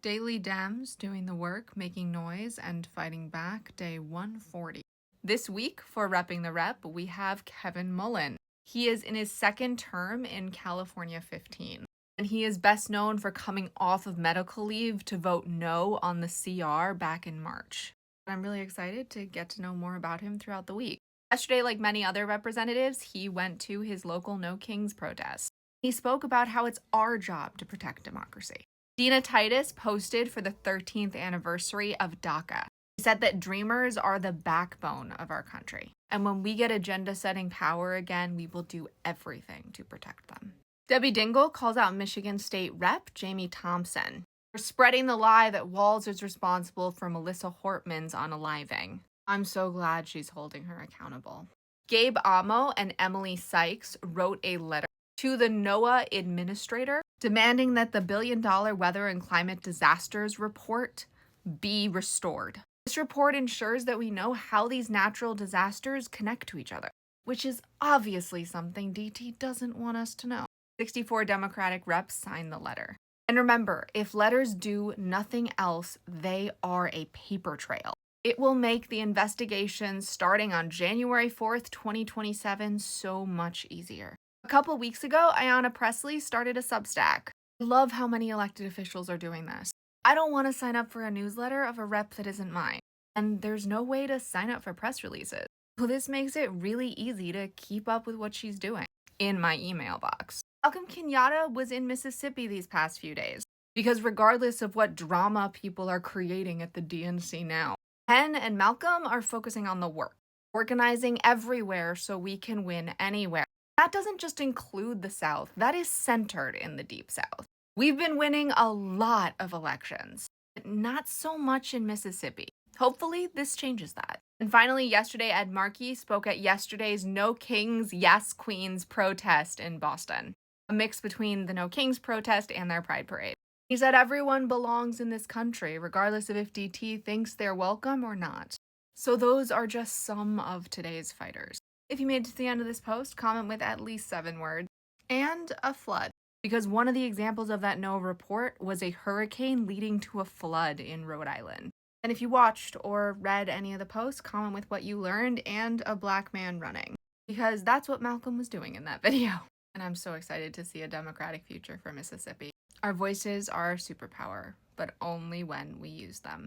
Daily Dems doing the work, making noise, and fighting back, day 140. This week, for Repping the Rep, we have Kevin Mullen. He is in his second term in California 15, and he is best known for coming off of medical leave to vote no on the CR back in March. I'm really excited to get to know more about him throughout the week. Yesterday, like many other representatives, he went to his local No Kings protest. He spoke about how it's our job to protect democracy. Dena Titus posted for the 13th anniversary of DACA. He said that dreamers are the backbone of our country, and when we get agenda-setting power again, we will do everything to protect them. Debbie Dingell calls out Michigan State Rep. Jamie Thompson for spreading the lie that Walz is responsible for Melissa Hortman's unaliving. I'm so glad she's holding her accountable. Gabe Amo and Emily Sykes wrote a letter to the NOAA administrator demanding that the $1 billion weather and climate disasters report be restored. This report ensures that we know how these natural disasters connect to each other, which is obviously something DT doesn't want us to know. 64 Democratic reps signed the letter. And remember, if letters do nothing else, they are a paper trail. It will make the investigations starting on January 4th, 2027 so much easier. A couple weeks ago, Ayanna Pressley started a Substack. I love how many elected officials are doing this. I don't want to sign up for a newsletter of a rep that isn't mine, and there's no way to sign up for press releases. Well, this makes it really easy to keep up with what she's doing in my email box. How come Kenyatta was in Mississippi these past few days? Because regardless of what drama people are creating at the DNC now, Ken and Malcolm are focusing on the work, organizing everywhere so we can win anywhere. That doesn't just include the South, that is centered in the Deep South. We've been winning a lot of elections, but not so much in Mississippi. Hopefully, this changes that. And finally, yesterday, Ed Markey spoke at yesterday's No Kings, Yes Queens protest in Boston, a mix between the No Kings protest and their Pride Parade. He said everyone belongs in this country, regardless of if DT thinks they're welcome or not. So those are just some of today's fighters. If you made it to the end of this post, comment with at least 7 words, and a flood. Because one of the examples of that no report was a hurricane leading to a flood in Rhode Island. And if you watched or read any of the posts, comment with what you learned and a black man running. Because that's what Malcolm was doing in that video. And I'm so excited to see a Democratic future for Mississippi. Our voices are our superpower, but only when we use them.